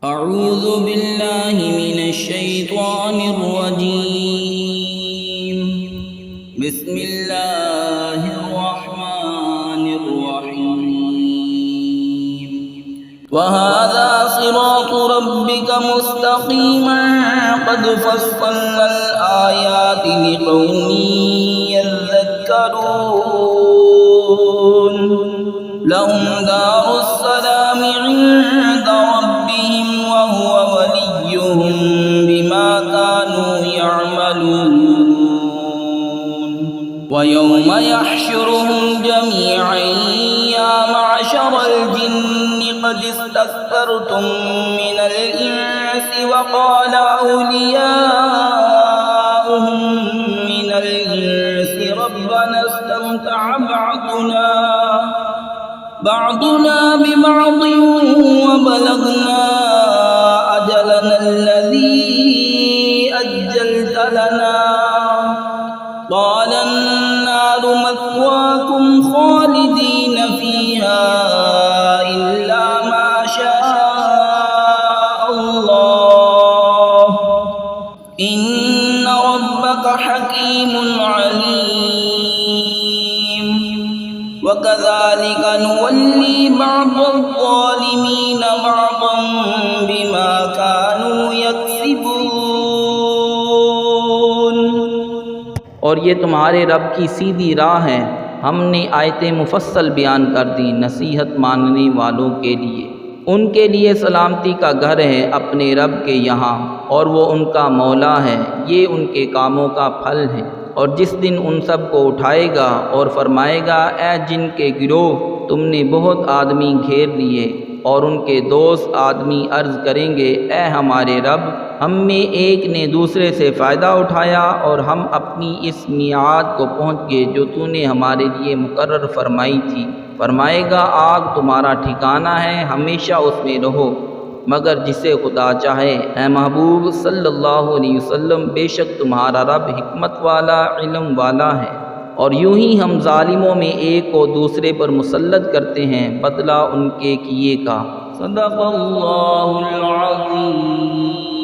أعوذ بالله من الشيطان الرجيم. بسم الله الرحمن الرحيم. وهذا صراط ربك مستقيما قد فصلنا الآيات لقوم يذكرون. لهم دار السلام عند ربهم وهو وليهم بما كانوا يعملون. ويوم يحشرهم جميعا يا معشر الجن قد استكثرتم من الإنس وقال أولياؤهم من الإنس ربنا استمتع بعضنا ببعض وبلغنا أجلنا الذي أجلت لنا قال النار مثواكم خالدين فيها إلا ما شاء الله إن ربك حكيم عليم. وكذلك نولي بعض الظالمين بعضا بما كانوا يكسبون. اور یہ تمہارے رب کی سیدھی راہ ہے. ہم نے آیتیں مفصل بیان کر دی نصیحت ماننے والوں کے لیے. ان کے لیے سلامتی کا گھر ہے اپنے رب کے یہاں اور وہ ان کا مولا ہے. یہ ان کے کاموں کا پھل ہے. اور جس دن ان سب کو اٹھائے گا اور فرمائے گا اے جن کے گروہ تم نے بہت آدمی گھیر لیے. اور ان کے دوست آدمی عرض کریں گے اے ہمارے رب ہم میں ایک نے دوسرے سے فائدہ اٹھایا اور ہم اپنی اس میعاد کو پہنچ گئے جو تو نے ہمارے لیے مقرر فرمائی تھی. فرمائے گا آگ تمہارا ٹھکانہ ہے ہمیشہ اس میں رہو مگر جسے خدا چاہے. اے محبوب صلی اللہ علیہ وسلم بے شک تمہارا رب حکمت والا علم والا ہے. اور یوں ہی ہم ظالموں میں ایک کو دوسرے پر مسلط کرتے ہیں بدلہ ان کے کیے کا. صدق اللہ العظیم.